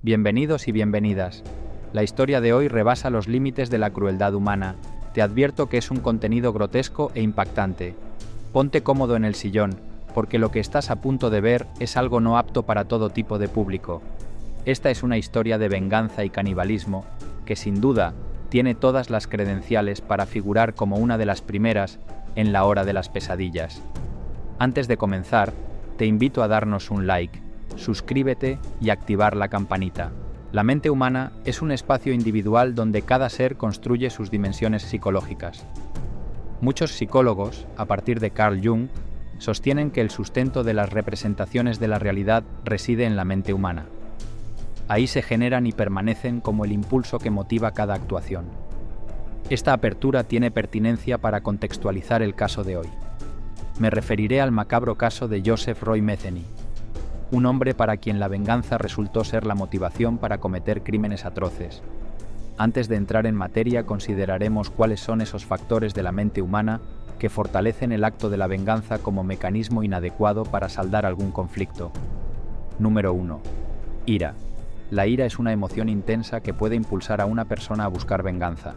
Bienvenidos y bienvenidas. La historia de hoy rebasa los límites de la crueldad humana. Te advierto que es un contenido grotesco e impactante. Ponte cómodo en el sillón, porque lo que estás a punto de ver es algo no apto para todo tipo de público. Esta es una historia de venganza y canibalismo, que sin duda tiene todas las credenciales para figurar como una de las primeras en la hora de las pesadillas. Antes de comenzar, te invito a darnos un like, suscríbete y activar la campanita. La mente humana es un espacio individual donde cada ser construye sus dimensiones psicológicas. Muchos psicólogos, a partir de Carl Jung, sostienen que el sustento de las representaciones de la realidad reside en la mente humana. Ahí se generan y permanecen como el impulso que motiva cada actuación. Esta apertura tiene pertinencia para contextualizar el caso de hoy. Me referiré al macabro caso de Joseph Roy Metheny, un hombre para quien la venganza resultó ser la motivación para cometer crímenes atroces. Antes de entrar en materia, consideraremos cuáles son esos factores de la mente humana que fortalecen el acto de la venganza como mecanismo inadecuado para saldar algún conflicto. Número 1. Ira. La ira es una emoción intensa que puede impulsar a una persona a buscar venganza.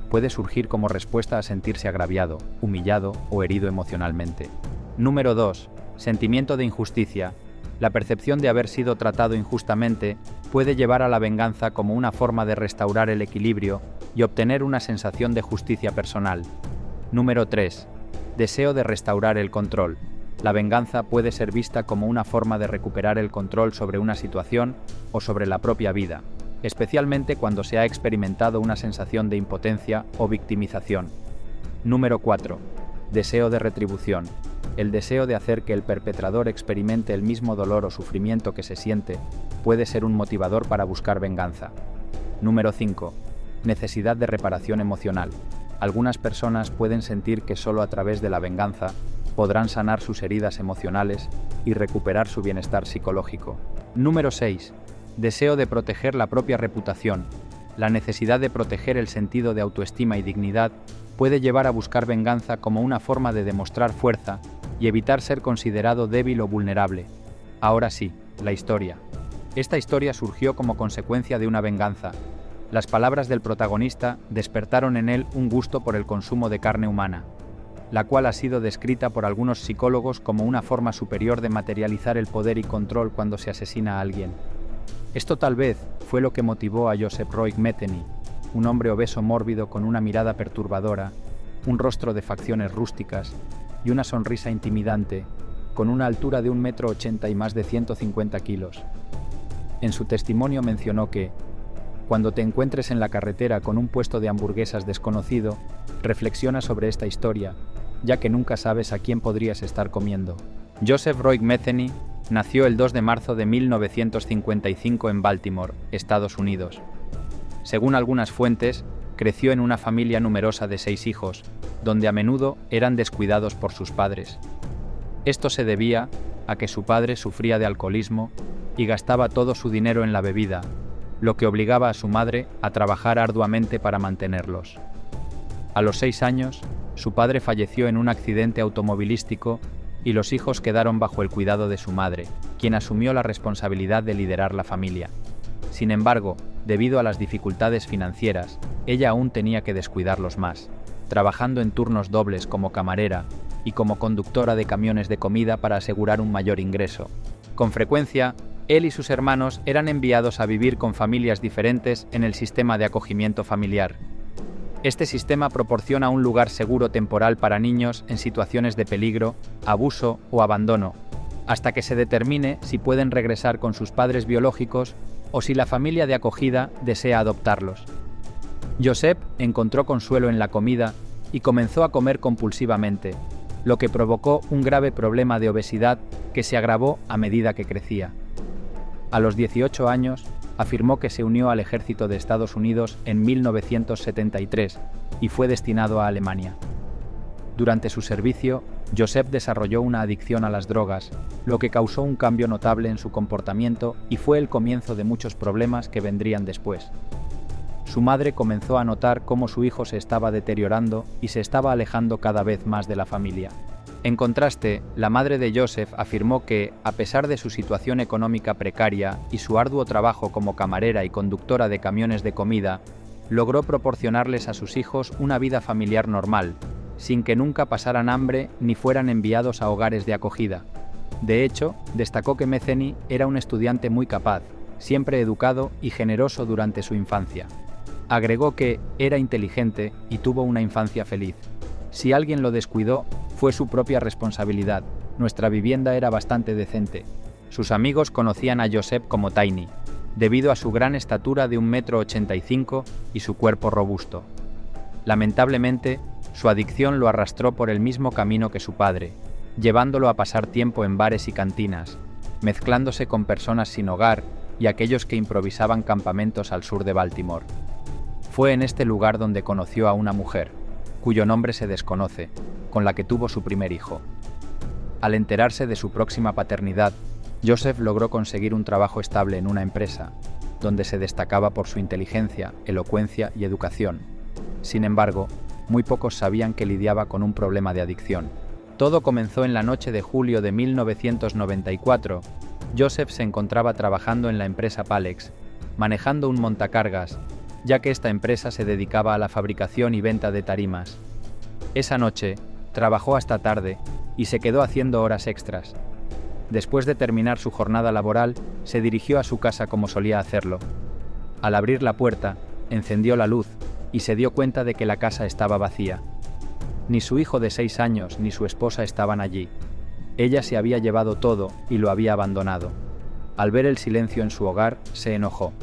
Puede surgir como respuesta a sentirse agraviado, humillado o herido emocionalmente. Número 2. Sentimiento de injusticia. La percepción de haber sido tratado injustamente puede llevar a la venganza como una forma de restaurar el equilibrio y obtener una sensación de justicia personal. Número 3. Deseo de restaurar el control. La venganza puede ser vista como una forma de recuperar el control sobre una situación o sobre la propia vida, especialmente cuando se ha experimentado una sensación de impotencia o victimización. Número 4. Deseo de retribución. El deseo de hacer que el perpetrador experimente el mismo dolor o sufrimiento que se siente puede ser un motivador para buscar venganza. Número 5. Necesidad de reparación emocional. Algunas personas pueden sentir que solo a través de la venganza podrán sanar sus heridas emocionales y recuperar su bienestar psicológico. Número 6. Deseo de proteger la propia reputación. La necesidad de proteger el sentido de autoestima y dignidad puede llevar a buscar venganza como una forma de demostrar fuerza y evitar ser considerado débil o vulnerable. Ahora sí, la historia. Esta historia surgió como consecuencia de una venganza. Las palabras del protagonista despertaron en él un gusto por el consumo de carne humana, la cual ha sido descrita por algunos psicólogos como una forma superior de materializar el poder y control cuando se asesina a alguien. Esto tal vez fue lo que motivó a Joseph Roy Metheny, un hombre obeso mórbido con una mirada perturbadora, un rostro de facciones rústicas y una sonrisa intimidante, con una altura de 1,80 m y más de 150 kilos. En su testimonio mencionó que, cuando te encuentres en la carretera con un puesto de hamburguesas desconocido, reflexiona sobre esta historia, ya que nunca sabes a quién podrías estar comiendo. Joseph Roy Metheny nació el 2 de marzo de 1955 en Baltimore, Estados Unidos. Según algunas fuentes, creció en una familia numerosa de 6 hijos, donde a menudo eran descuidados por sus padres. Esto se debía a que su padre sufría de alcoholismo y gastaba todo su dinero en la bebida, lo que obligaba a su madre a trabajar arduamente para mantenerlos. A los 6 años, su padre falleció en un accidente automovilístico y los hijos quedaron bajo el cuidado de su madre, quien asumió la responsabilidad de liderar la familia. Sin embargo, debido a las dificultades financieras, ella aún tenía que descuidarlos más, trabajando en turnos dobles como camarera y como conductora de camiones de comida para asegurar un mayor ingreso. Con frecuencia, él y sus hermanos eran enviados a vivir con familias diferentes en el sistema de acogimiento familiar. Este sistema proporciona un lugar seguro temporal para niños en situaciones de peligro, abuso o abandono, hasta que se determine si pueden regresar con sus padres biológicos o si la familia de acogida desea adoptarlos. Joseph encontró consuelo en la comida y comenzó a comer compulsivamente, lo que provocó un grave problema de obesidad que se agravó a medida que crecía. A los 18 años, afirmó que se unió al ejército de Estados Unidos en 1973 y fue destinado a Alemania. Durante su servicio, Joseph desarrolló una adicción a las drogas, lo que causó un cambio notable en su comportamiento y fue el comienzo de muchos problemas que vendrían después. Su madre comenzó a notar cómo su hijo se estaba deteriorando y se estaba alejando cada vez más de la familia. En contraste, la madre de Joseph afirmó que, a pesar de su situación económica precaria y su arduo trabajo como camarera y conductora de camiones de comida, logró proporcionarles a sus hijos una vida familiar normal, sin que nunca pasaran hambre ni fueran enviados a hogares de acogida. De hecho, destacó que Metheny era un estudiante muy capaz, siempre educado y generoso durante su infancia. Agregó que era inteligente y tuvo una infancia feliz. Si alguien lo descuidó, fue su propia responsabilidad. Nuestra vivienda era bastante decente. Sus amigos conocían a Joseph como Tiny, debido a su gran estatura de 1,85 m y su cuerpo robusto. Lamentablemente, su adicción lo arrastró por el mismo camino que su padre, llevándolo a pasar tiempo en bares y cantinas, mezclándose con personas sin hogar y aquellos que improvisaban campamentos al sur de Baltimore. Fue en este lugar donde conoció a una mujer, cuyo nombre se desconoce, con la que tuvo su primer hijo. Al enterarse de su próxima paternidad, Joseph logró conseguir un trabajo estable en una empresa, donde se destacaba por su inteligencia, elocuencia y educación. Sin embargo, muy pocos sabían que lidiaba con un problema de adicción. Todo comenzó en la noche de julio de 1994. Joseph se encontraba trabajando en la empresa Palex, manejando un montacargas, ya que esta empresa se dedicaba a la fabricación y venta de tarimas. Esa noche, trabajó hasta tarde y se quedó haciendo horas extras. Después de terminar su jornada laboral, se dirigió a su casa como solía hacerlo. Al abrir la puerta, encendió la luz y se dio cuenta de que la casa estaba vacía. Ni su hijo de 6 años ni su esposa estaban allí. Ella se había llevado todo y lo había abandonado. Al ver el silencio en su hogar, se enojó.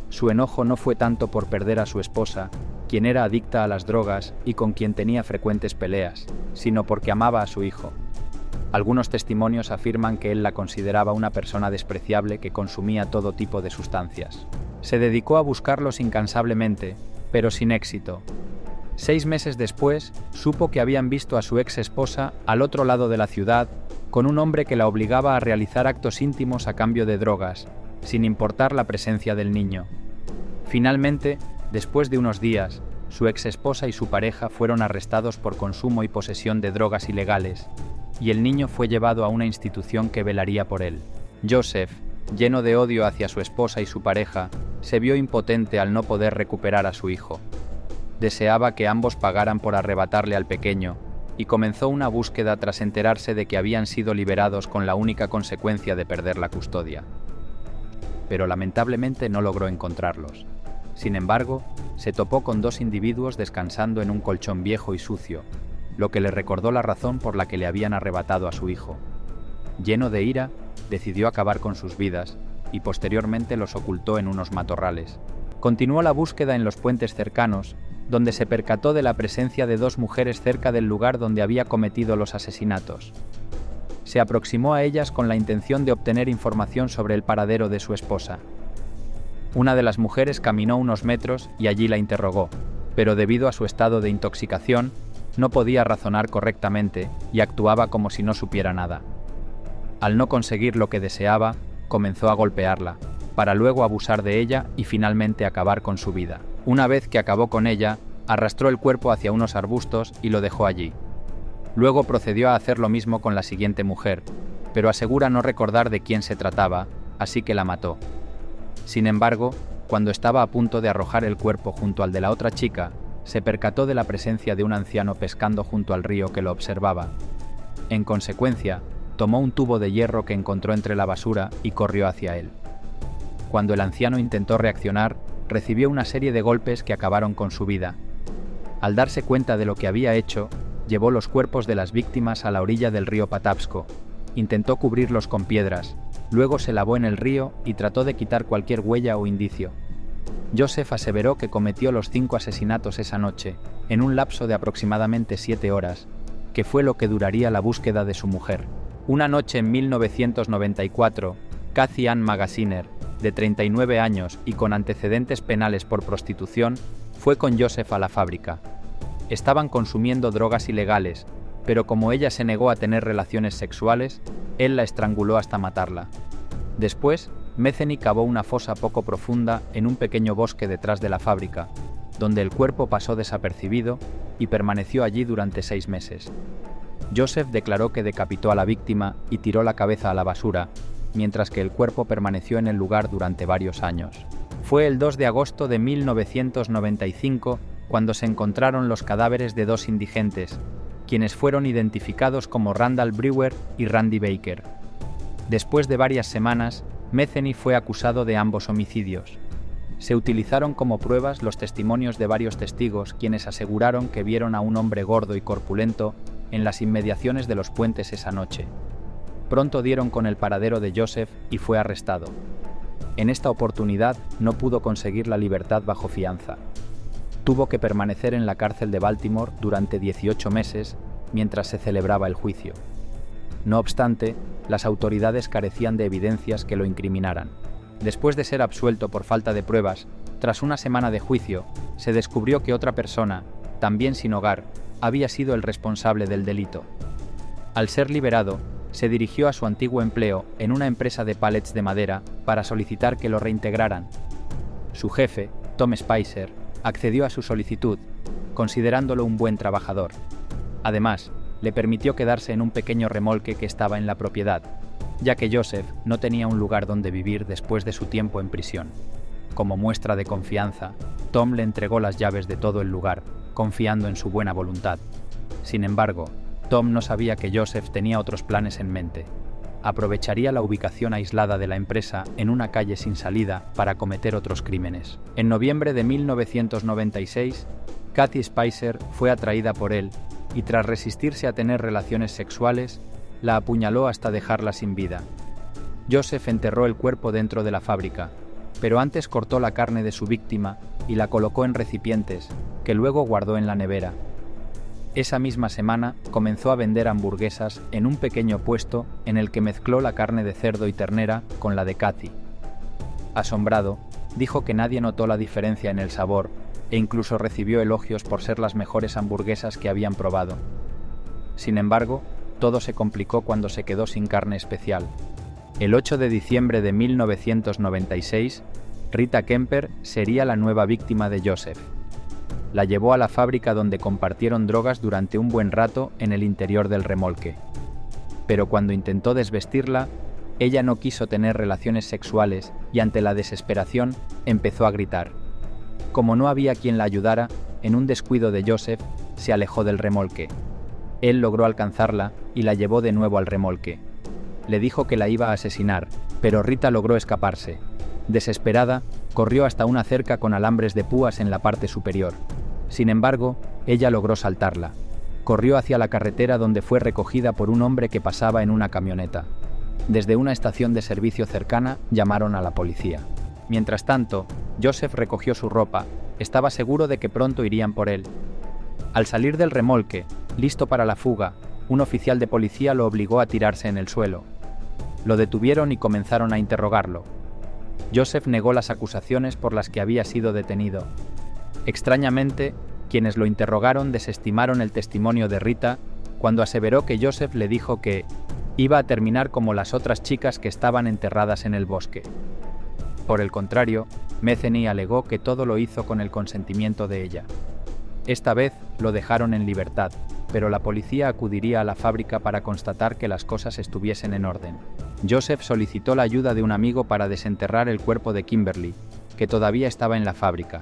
Su enojo no fue tanto por perder a su esposa, quien era adicta a las drogas y con quien tenía frecuentes peleas, sino porque amaba a su hijo. Algunos testimonios afirman que él la consideraba una persona despreciable que consumía todo tipo de sustancias. Se dedicó a buscarlos incansablemente, pero sin éxito. 6 meses después, supo que habían visto a su ex esposa al otro lado de la ciudad, con un hombre que la obligaba a realizar actos íntimos a cambio de drogas, sin importar la presencia del niño. Finalmente, después de unos días, su ex esposa y su pareja fueron arrestados por consumo y posesión de drogas ilegales, y el niño fue llevado a una institución que velaría por él. Joseph, lleno de odio hacia su esposa y su pareja, se vio impotente al no poder recuperar a su hijo. Deseaba que ambos pagaran por arrebatarle al pequeño, y comenzó una búsqueda tras enterarse de que habían sido liberados con la única consecuencia de perder la custodia. Pero lamentablemente no logró encontrarlos. Sin embargo, se topó con 2 individuos descansando en un colchón viejo y sucio, lo que le recordó la razón por la que le habían arrebatado a su hijo. Lleno de ira, decidió acabar con sus vidas y posteriormente los ocultó en unos matorrales. Continuó la búsqueda en los puentes cercanos, donde se percató de la presencia de 2 mujeres cerca del lugar donde había cometido los asesinatos. Se aproximó a ellas con la intención de obtener información sobre el paradero de su esposa. Una de las mujeres caminó unos metros y allí la interrogó, pero debido a su estado de intoxicación, no podía razonar correctamente y actuaba como si no supiera nada. Al no conseguir lo que deseaba, comenzó a golpearla, para luego abusar de ella y finalmente acabar con su vida. Una vez que acabó con ella, arrastró el cuerpo hacia unos arbustos y lo dejó allí. Luego procedió a hacer lo mismo con la siguiente mujer, pero asegura no recordar de quién se trataba, así que la mató. Sin embargo, cuando estaba a punto de arrojar el cuerpo junto al de la otra chica, se percató de la presencia de un anciano pescando junto al río que lo observaba. En consecuencia, tomó un tubo de hierro que encontró entre la basura y corrió hacia él. Cuando el anciano intentó reaccionar, recibió una serie de golpes que acabaron con su vida. Al darse cuenta de lo que había hecho, llevó los cuerpos de las víctimas a la orilla del río Patapsco, intentó cubrirlos con piedras, luego se lavó en el río y trató de quitar cualquier huella o indicio. Joseph aseveró que cometió los 5 asesinatos esa noche, en un lapso de aproximadamente 7 horas, que fue lo que duraría la búsqueda de su mujer. Una noche en 1994, Cathy Ann Magaziner, de 39 años y con antecedentes penales por prostitución, fue con Joseph a la fábrica. Estaban consumiendo drogas ilegales, pero como ella se negó a tener relaciones sexuales, él la estranguló hasta matarla. Después, Metheny cavó una fosa poco profunda en un pequeño bosque detrás de la fábrica, donde el cuerpo pasó desapercibido y permaneció allí durante 6 meses. Joseph declaró que decapitó a la víctima y tiró la cabeza a la basura, mientras que el cuerpo permaneció en el lugar durante varios años. Fue el 2 de agosto de 1995 cuando se encontraron los cadáveres de dos indigentes, quienes fueron identificados como Randall Brewer y Randy Baker. Después de varias semanas, Metheny fue acusado de ambos homicidios. Se utilizaron como pruebas los testimonios de varios testigos quienes aseguraron que vieron a un hombre gordo y corpulento en las inmediaciones de los puentes esa noche. Pronto dieron con el paradero de Joseph y fue arrestado. En esta oportunidad no pudo conseguir la libertad bajo fianza. Tuvo que permanecer en la cárcel de Baltimore durante 18 meses mientras se celebraba el juicio. No obstante, las autoridades carecían de evidencias que lo incriminaran. Después de ser absuelto por falta de pruebas, tras una semana de juicio, se descubrió que otra persona, también sin hogar, había sido el responsable del delito. Al ser liberado, se dirigió a su antiguo empleo en una empresa de pallets de madera para solicitar que lo reintegraran. Su jefe, Tom Spicer, accedió a su solicitud, considerándolo un buen trabajador. Además, le permitió quedarse en un pequeño remolque que estaba en la propiedad, ya que Joseph no tenía un lugar donde vivir después de su tiempo en prisión. Como muestra de confianza, Tom le entregó las llaves de todo el lugar, confiando en su buena voluntad. Sin embargo, Tom no sabía que Joseph tenía otros planes en mente. Aprovecharía la ubicación aislada de la empresa en una calle sin salida para cometer otros crímenes. En noviembre de 1996, Kathy Spicer fue atraída por él y tras resistirse a tener relaciones sexuales, la apuñaló hasta dejarla sin vida. Joseph enterró el cuerpo dentro de la fábrica, pero antes cortó la carne de su víctima y la colocó en recipientes, que luego guardó en la nevera. Esa misma semana comenzó a vender hamburguesas en un pequeño puesto en el que mezcló la carne de cerdo y ternera con la de Kathy. Asombrado, dijo que nadie notó la diferencia en el sabor e incluso recibió elogios por ser las mejores hamburguesas que habían probado. Sin embargo, todo se complicó cuando se quedó sin carne especial. El 8 de diciembre de 1996, Rita Kemper sería la nueva víctima de Joseph. La llevó a la fábrica donde compartieron drogas durante un buen rato en el interior del remolque. Pero cuando intentó desvestirla, ella no quiso tener relaciones sexuales y ante la desesperación empezó a gritar. Como no había quien la ayudara, en un descuido de Joseph, se alejó del remolque. Él logró alcanzarla y la llevó de nuevo al remolque. Le dijo que la iba a asesinar, pero Rita logró escaparse. Desesperada, corrió hasta una cerca con alambres de púas en la parte superior. Sin embargo, ella logró saltarla. Corrió hacia la carretera donde fue recogida por un hombre que pasaba en una camioneta. Desde una estación de servicio cercana llamaron a la policía. Mientras tanto, Joseph recogió su ropa. Estaba seguro de que pronto irían por él. Al salir del remolque, listo para la fuga, un oficial de policía lo obligó a tirarse en el suelo. Lo detuvieron y comenzaron a interrogarlo. Joseph negó las acusaciones por las que había sido detenido. Extrañamente, quienes lo interrogaron desestimaron el testimonio de Rita cuando aseveró que Joseph le dijo que iba a terminar como las otras chicas que estaban enterradas en el bosque. Por el contrario, Metheny alegó que todo lo hizo con el consentimiento de ella. Esta vez lo dejaron en libertad, pero la policía acudiría a la fábrica para constatar que las cosas estuviesen en orden. Joseph solicitó la ayuda de un amigo para desenterrar el cuerpo de Kimberly, que todavía estaba en la fábrica.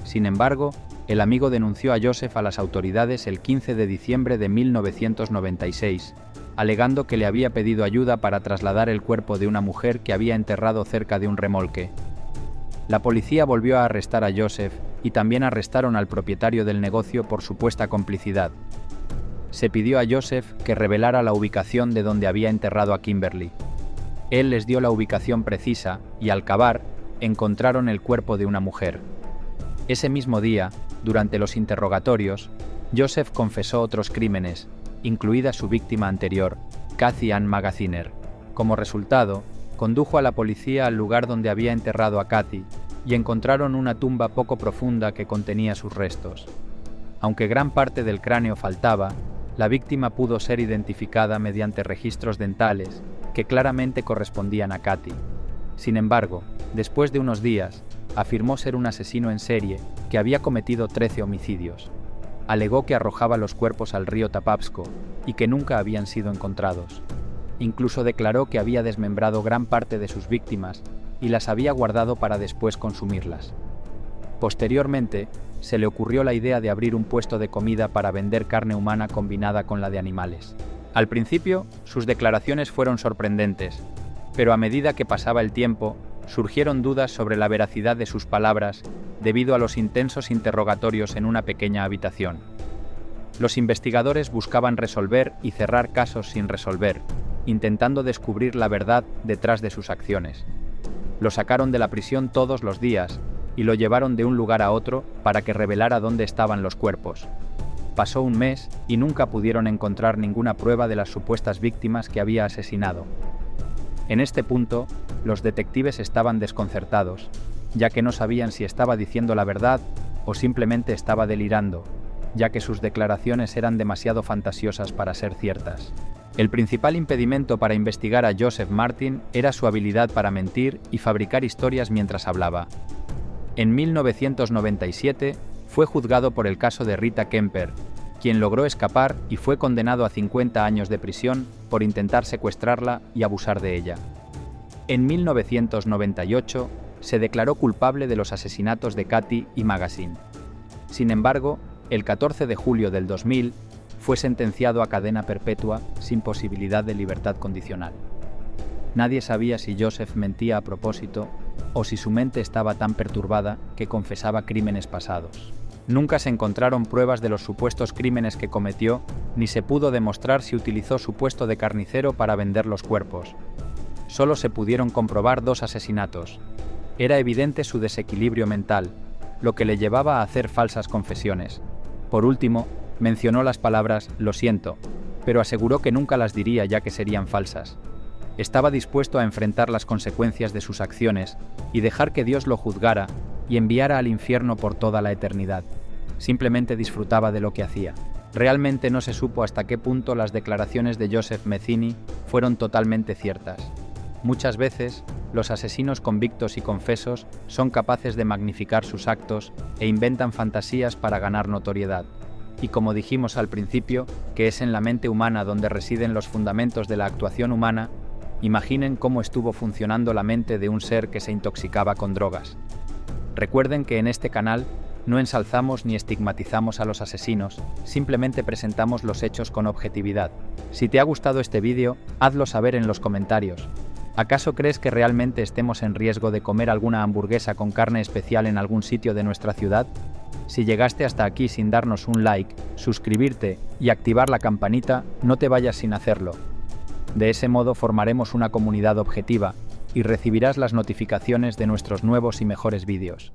Sin embargo, el amigo denunció a Joseph a las autoridades el 15 de diciembre de 1996, alegando que le había pedido ayuda para trasladar el cuerpo de una mujer que había enterrado cerca de un remolque. La policía volvió a arrestar a Joseph y también arrestaron al propietario del negocio por supuesta complicidad. Se pidió a Joseph que revelara la ubicación de donde había enterrado a Kimberly. Él les dio la ubicación precisa y al cavar, encontraron el cuerpo de una mujer. Ese mismo día, durante los interrogatorios, Joseph confesó otros crímenes, incluida su víctima anterior, Kathy Ann Magaziner. Como resultado, condujo a la policía al lugar donde había enterrado a Kathy y encontraron una tumba poco profunda que contenía sus restos. Aunque gran parte del cráneo faltaba, la víctima pudo ser identificada mediante registros dentales que claramente correspondían a Kathy. Sin embargo, después de unos días, afirmó ser un asesino en serie que había cometido 13 homicidios. alegó que arrojaba los cuerpos al río Tapapsco y que nunca habían sido encontrados. Incluso declaró que había desmembrado gran parte de sus víctimas y las había guardado para después consumirlas. Posteriormente, se le ocurrió la idea de abrir un puesto de comida para vender carne humana combinada con la de animales. Al principio, sus declaraciones fueron sorprendentes, pero a medida que pasaba el tiempo, surgieron dudas sobre la veracidad de sus palabras debido a los intensos interrogatorios en una pequeña habitación. Los investigadores buscaban resolver y cerrar casos sin resolver, intentando descubrir la verdad detrás de sus acciones. Lo sacaron de la prisión todos los días y lo llevaron de un lugar a otro para que revelara dónde estaban los cuerpos. Pasó un mes y nunca pudieron encontrar ninguna prueba de las supuestas víctimas que había asesinado. En este punto, los detectives estaban desconcertados, ya que no sabían si estaba diciendo la verdad o simplemente estaba delirando, ya que sus declaraciones eran demasiado fantasiosas para ser ciertas. El principal impedimento para investigar a Joseph Martin era su habilidad para mentir y fabricar historias mientras hablaba. En 1997 fue juzgado por el caso de Rita Kemper, quien logró escapar y fue condenado a 50 años de prisión por intentar secuestrarla y abusar de ella. En 1998 se declaró culpable de los asesinatos de Katy y Magazine. Sin embargo, el 14 de julio del 2000 fue sentenciado a cadena perpetua sin posibilidad de libertad condicional. Nadie sabía si Joseph mentía a propósito o si su mente estaba tan perturbada que confesaba crímenes pasados. Nunca se encontraron pruebas de los supuestos crímenes que cometió, ni se pudo demostrar si utilizó su puesto de carnicero para vender los cuerpos. Solo se pudieron comprobar 2 asesinatos. Era evidente su desequilibrio mental, lo que le llevaba a hacer falsas confesiones. Por último, mencionó las palabras «lo siento», pero aseguró que nunca las diría ya que serían falsas. Estaba dispuesto a enfrentar las consecuencias de sus acciones y dejar que Dios lo juzgara y enviara al infierno por toda la eternidad. Simplemente disfrutaba de lo que hacía. Realmente no se supo hasta qué punto las declaraciones de Joseph Mazzini fueron totalmente ciertas. Muchas veces, los asesinos convictos y confesos son capaces de magnificar sus actos e inventan fantasías para ganar notoriedad. Y como dijimos al principio, que es en la mente humana donde residen los fundamentos de la actuación humana, imaginen cómo estuvo funcionando la mente de un ser que se intoxicaba con drogas. Recuerden que en este canal no ensalzamos ni estigmatizamos a los asesinos, simplemente presentamos los hechos con objetividad. Si te ha gustado este vídeo, hazlo saber en los comentarios. ¿Acaso crees que realmente estemos en riesgo de comer alguna hamburguesa con carne especial en algún sitio de nuestra ciudad? Si llegaste hasta aquí sin darnos un like, suscribirte y activar la campanita, no te vayas sin hacerlo. De ese modo formaremos una comunidad objetiva y recibirás las notificaciones de nuestros nuevos y mejores vídeos.